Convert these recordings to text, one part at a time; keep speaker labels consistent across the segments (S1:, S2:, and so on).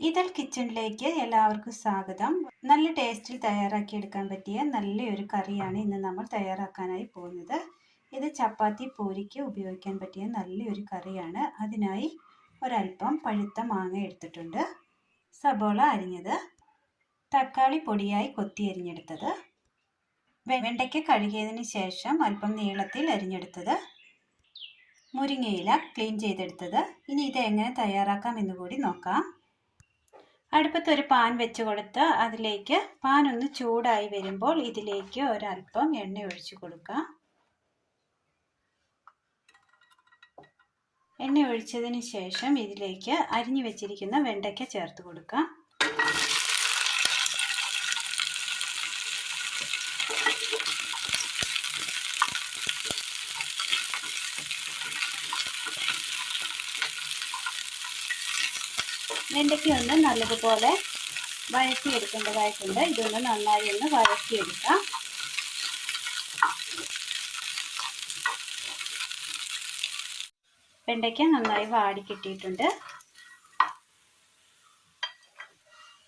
S1: ഇതൾ കിച്ചണിലേക്ക് എല്ലാവർക്കും സ്വാഗതം. നല്ല ടേസ്റ്റിൽ തയ്യാറാക്കിയെടുക്കാൻ പറ്റിയ നല്ലൊരു കറിയാണ് ഇന്ന് നമ്മൾ തയ്യാറാക്കാനായി പോകുന്നത്. ഇത് ചപ്പാത്തി പൂരിക്ക് ഉപയോഗിക്കാൻ പറ്റിയ നല്ലൊരു കറിയാണ്. അതിനായി ഒരല്പം പഴുത്ത മാങ്ങ എടുത്തിട്ടുണ്ട്, സബോള അരിഞ്ഞത്, തക്കാളി പൊടിയായി കൊത്തി അരിഞ്ഞെടുത്തത്, വെണ്ടയ്ക്ക കഴുകിയതിന് ശേഷം അല്പം നീളത്തിൽ അരിഞ്ഞെടുത്തത്, മുരിങ്ങയില ക്ലീൻ ചെയ്തെടുത്തത്. ഇനി ഇത് എങ്ങനെ തയ്യാറാക്കാം എന്ന് കൂടി നോക്കാം. അടുപ്പത്ത് ഒരു പാൻ വെച്ച് കൊടുത്ത് അതിലേക്ക് പാൻ ഒന്ന് ചൂടായി വരുമ്പോൾ ഇതിലേക്ക് ഒരല്പം എണ്ണ ഒഴിച്ചു കൊടുക്കാം. എണ്ണ ഒഴിച്ചതിന് ശേഷം ഇതിലേക്ക് അരിഞ്ഞു വെച്ചിരിക്കുന്ന വെണ്ടയ്ക്ക ചേർത്ത് കൊടുക്കാം. വെണ്ടയ്ക്ക ഒന്ന് നല്ലതുപോലെ വഴറ്റിയെടുക്കേണ്ടതായിട്ടുണ്ട്. ഇതൊന്ന് നന്നായി ഒന്ന് വഴറ്റിയെടുക്കാം. വെണ്ടയ്ക്ക നന്നായി വാടി കിട്ടിയിട്ടുണ്ട്.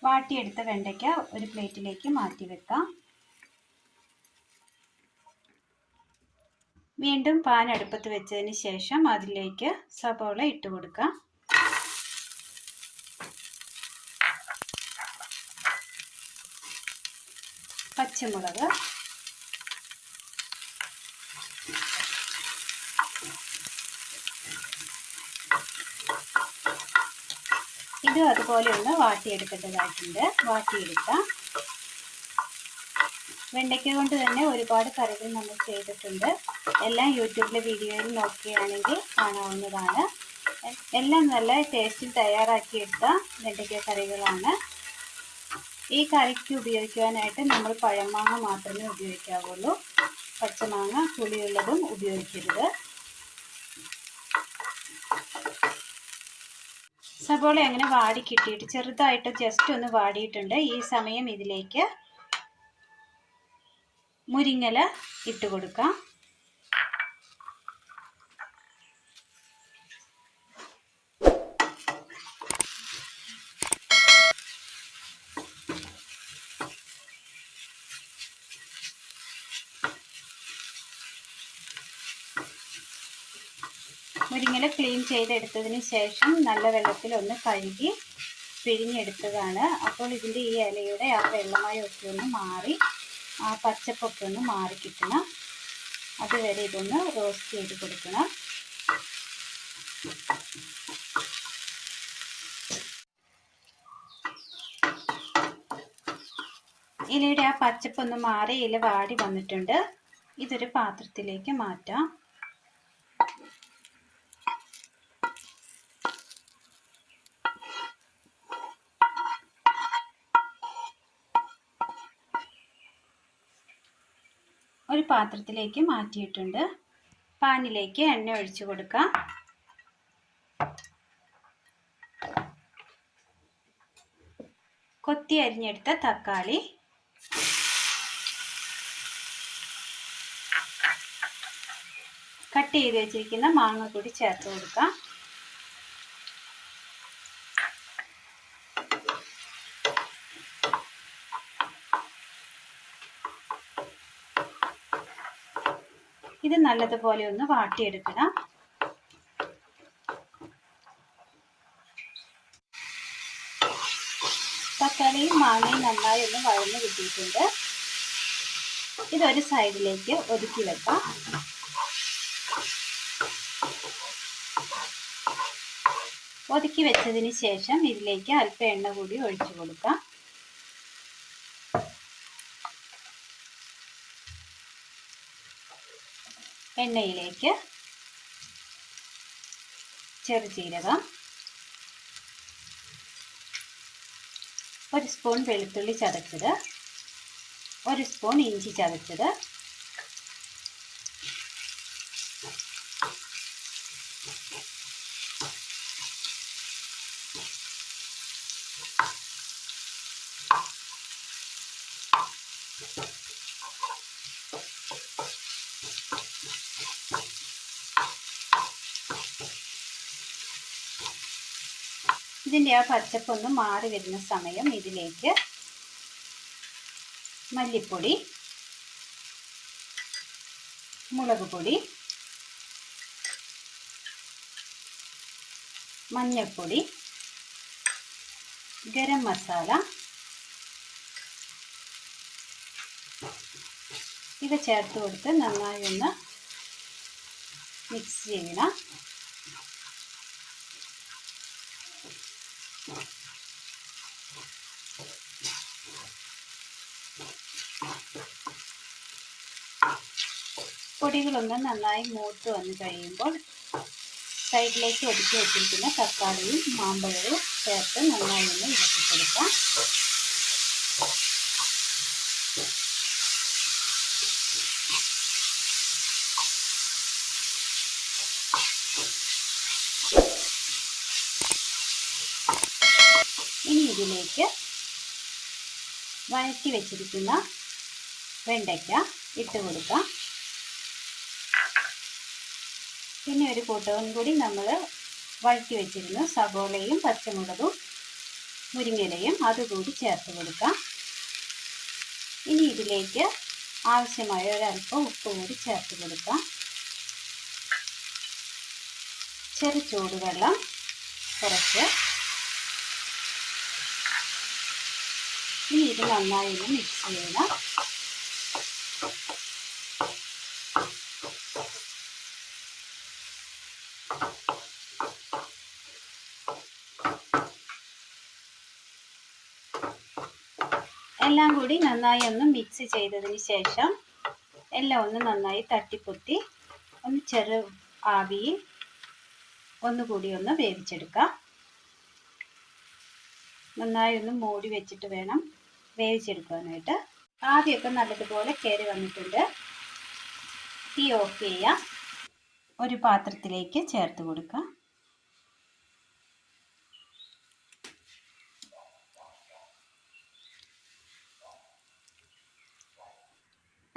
S1: വാട്ടിയെടുത്ത വെണ്ടയ്ക്ക ഒരു പ്ലേറ്റിലേക്ക് മാറ്റി വെക്കാം. വീണ്ടും പാൻ അടുപ്പത്ത് വെച്ചതിന് ശേഷം അതിലേക്ക് സബോള ഇട്ട് കൊടുക്കാം. പച്ചമുളക്, ഇത് അതുപോലെ ഒന്ന് വാട്ടിയെടുക്കേണ്ടതായിട്ടുണ്ട്. വാട്ടിയെടുക്കാം. വെണ്ടയ്ക്ക കൊണ്ട് തന്നെ ഒരുപാട് കറികൾ നമ്മൾ ചെയ്തിട്ടുണ്ട്. എല്ലാം യൂട്യൂബിലെ വീഡിയോയിൽ നോക്കുകയാണെങ്കിൽ കാണാവുന്നതാണ്. എല്ലാം നല്ല ടേസ്റ്റിൽ തയ്യാറാക്കിയെടുത്ത വെണ്ടയ്ക്ക കറികളാണ്. ഈ കറിക്ക് ഉപയോഗിക്കുവാനായിട്ട് നമ്മൾ പഴമാങ്ങ മാത്രമേ ഉപയോഗിക്കാവുള്ളൂ. പച്ചമാങ്ങ പുളിയുള്ളതും ഉപയോഗിക്കരുത്. സബോള അങ്ങനെ വാടി കിട്ടിയിട്ട് ചെറുതായിട്ട് ജസ്റ്റ് ഒന്ന് വാടിയിട്ടുണ്ട്. ഈ സമയം ഇതിലേക്ക് മുരിങ്ങയില ഇട്ട് കൊടുക്കാം. മുരിങ്ങയില ക്ലീൻ ചെയ്തെടുത്തതിന് ശേഷം നല്ല വെള്ളത്തിൽ ഒന്ന് കഴുകി പിഴിഞ്ഞെടുത്തതാണ്. അപ്പോൾ ഇതിൻ്റെ ഈ ഇലയുടെ ആ വെള്ളമയമൊക്കെ ഒന്ന് മാറി ആ പച്ചപ്പൊക്കെ ഒന്ന് മാറി കിട്ടണം. അതുവരെ ഇതൊന്ന് റോസ്റ്റ് ചെയ്ത് കൊടുക്കണം. ഇലയുടെ ആ പച്ചപ്പൊന്ന് മാറി ഇല വാടി വന്നിട്ടുണ്ട്. ഇതൊരു പാത്രത്തിലേക്ക് മാറ്റാം. ഒരു പാത്രത്തിലേക്ക് മാറ്റിയിട്ടുണ്ട്. പാനിലേക്ക് എണ്ണ ഒഴിച്ചു കൊടുക്കാം. കൊത്തി അരിഞ്ഞെടുത്ത തക്കാളി, കട്ട് ചെയ്ത് വെച്ചിരിക്കുന്ന മാങ്ങ കൂടി ചേർത്ത് കൊടുക്കാം. ഇത് നല്ലതുപോലെ ഒന്ന് വാട്ടിയെടുക്കണം. തക്കാളിയും മാങ്ങയും നന്നായി ഒന്ന് വഴന്ന് കിട്ടിയിട്ടുണ്ട്. ഇതൊരു സൈഡിലേക്ക് ഒതുക്കി വെക്കാം. ഒതുക്കി വെച്ചതിന് ശേഷം ഇതിലേക്ക് അല്പം എണ്ണ കൂടി ഒഴിച്ചു കൊടുക്കാം. എണ്ണയിലേക്ക് ചെറുജീരകം, ഒരു സ്പൂൺ വെളുത്തുള്ളി ചതച്ചത്, ഒരു സ്പൂൺ ഇഞ്ചി ചതച്ചത്, ഇതിൻ്റെ ആ പച്ചപ്പൊന്ന് മാറി വരുന്ന സമയം ഇതിലേക്ക് മല്ലിപ്പൊടി, മുളക് പൊടി, മഞ്ഞൾപ്പൊടി, ഗരം മസാല ഇവ ചേർത്ത് കൊടുത്ത് നന്നായി ഒന്ന് മിക്സ് ചെയ്യണം. പൊടികളൊന്ന് നന്നായി മൂത്ത് വന്ന് കഴിയുമ്പോൾ സൈഡിലേക്ക് ഒതുക്കി വെച്ചിരിക്കുന്ന തക്കാളിയും മാമ്പഴവും ചേർത്ത് നന്നായി ഒന്ന് ഇളക്കി കൊടുക്കാം. ഇനി ഇതിലേക്ക് വഴറ്റി വെച്ചിരിക്കുന്ന വെണ്ടയ്ക്ക ഇട്ട് കൊടുക്കാം. പിന്നെ ഒരു കൂട്ടവും കൂടി നമ്മൾ വഴറ്റി വെച്ചിരുന്നു സബോളയും പച്ചമുളകും മുരിങ്ങയിലയും അതുകൂടി ചേർത്ത് കൊടുക്കാം. ഇനി ഇതിലേക്ക് ആവശ്യമായ ഒരല്പം ഉപ്പ് കൂടി ചേർത്ത് കൊടുക്കാം. ചെറു ചൂടുവെള്ളം കുറച്ച്. ഇനി ഇത് നന്നായി ഒന്ന് മിക്സ് ചെയ്യണം. എല്ലാം കൂടി നന്നായി ഒന്ന് മിക്സ് ചെയ്തതിന് ശേഷം എല്ലാം ഒന്ന് നന്നായി തട്ടിപ്പൊത്തി ഒന്ന് ചെറു ആവിയിൽ ഒന്നുകൂടി ഒന്ന് വേവിച്ചെടുക്കാം. നന്നായി ഒന്ന് മൂടി വെച്ചിട്ട് വേണം വേവിച്ചെടുക്കാനായിട്ട്. ആവിയൊക്കെ നല്ലതുപോലെ കയറി വന്നിട്ടുണ്ട്. തീ ഓഫ് ചെയ്യാം. ഒരു പാത്രത്തിലേക്ക് ചേർത്ത് കൊടുക്കാം.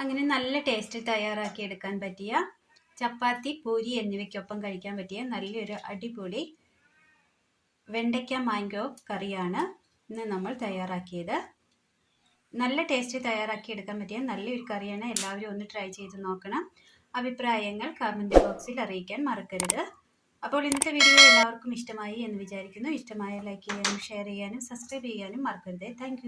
S1: അങ്ങനെ നല്ല ടേസ്റ്റ് തയ്യാറാക്കി എടുക്കാൻ പറ്റിയ ചപ്പാത്തി, പൂരി എന്നിവയ്ക്കൊപ്പം കഴിക്കാൻ പറ്റിയ നല്ലൊരു അടിപൊളി വെണ്ടയ്ക്ക മാംഗോ കറിയാണ് ഇന്ന് നമ്മൾ തയ്യാറാക്കിയത്. നല്ല ടേസ്റ്റ് തയ്യാറാക്കി എടുക്കാൻ പറ്റിയ നല്ലൊരു കറിയാണ്. എല്ലാവരും ഒന്ന് ട്രൈ ചെയ്ത് നോക്കണം. അഭിപ്രായങ്ങൾ കമൻറ്റ് ബോക്സിൽ അറിയിക്കാൻ മറക്കരുത്. അപ്പോൾ ഇന്നത്തെ വീഡിയോ എല്ലാവർക്കും ഇഷ്ടമായി എന്ന് വിചാരിക്കുന്നു. ഇഷ്ടമായ ലൈക്ക് ചെയ്യാനും ഷെയർ ചെയ്യാനും സബ്സ്ക്രൈബ് ചെയ്യാനും മറക്കരുത്. താങ്ക്